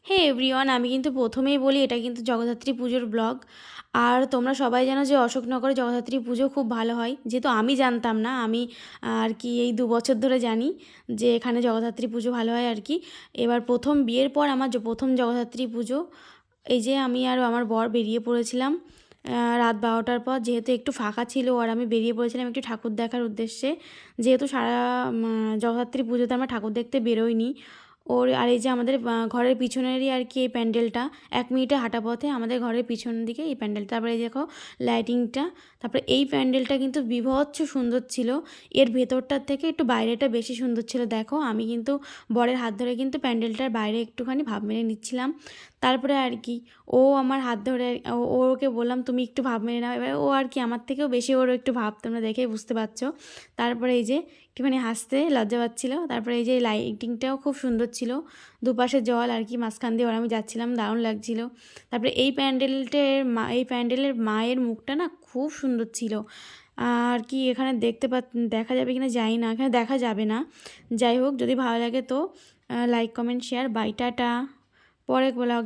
হে everyone, আমি কিন্তু প্রথমেই বলি এটা কিন্তু জগদ্ধাত্রী পুজোর ব্লগ। আর তোমরা সবাই জানো যে অশোকনগরে জগদ্ধাত্রী পুজো খুব ভালো হয়, যেহেতু আমি জানতাম না। আমি আর কি এই 2 বছর ধরে জানি যে এখানে জগদ্ধাত্রী পুজো ভালো হয় আর কি। এবার প্রথম বিয়ের পর আমার প্রথম জগদ্ধাত্রী পুজো। এই যে আমি আর আমার বর বেরিয়ে পড়েছিলাম রাত 12টার পর, যেহেতু একটু ফাঁকা ছিল, আর আমি বেরিয়ে পড়েছিলাম একটু ঠাকুর দেখার উদ্দেশ্যে। যেহেতু সারা জগদ্ধাত্রী পুজোতে আমরা ঠাকুর দেখতে বেরোইনি। আর এই যে আমাদের ঘরের পিছনেরই আর কি এই প্যান্ডেলটা, 1 মিনিটে হাঁটা পথে আমাদের ঘরের পিছন দিকে এই প্যান্ডেলটা। তারপরে এই দেখো লাইটিংটা। তারপরে এই প্যান্ডেলটা কিন্তু বীভৎস সুন্দর ছিল। এর ভেতরটার থেকে একটু বাইরেটা বেশি সুন্দর ছিল। দেখো আমি কিন্তু বরের হাত ধরে কিন্তু প্যান্ডেলটার বাইরে একটুখানি ভাব মেরে নিচ্ছিলাম। তারপরে আর কি ও আমার হাত ধরে ওকে বললাম তুমি একটু ভাব মেরে নাও। এবার ও আর কি আমার থেকেও বেশি, ওরও একটু ভাব তোমরা দেখেই বুঝতে পারছো। তারপরে এই যে একটুখানি হাসতে লজ্জা পাচ্ছিল। তারপরে এই যে লাইটিংটাও খুব সুন্দর ছিল, দুপাশে জল আর কি, মাঝখান দিয়ে ওরা আমি যাচ্ছিলাম, দারুণ লাগছিল। তারপরে এই প্যান্ডেলের মায়ের মুখটা না খুব সুন্দর ছিল। আর কি এখানে দেখা যাবে কিনা জানি না, এখানে দেখা যাবে না। যাই হোক, যদি ভালো লাগে তো লাইক কমেন্ট শেয়ার, বাই, টাটা। পরে ব্লগ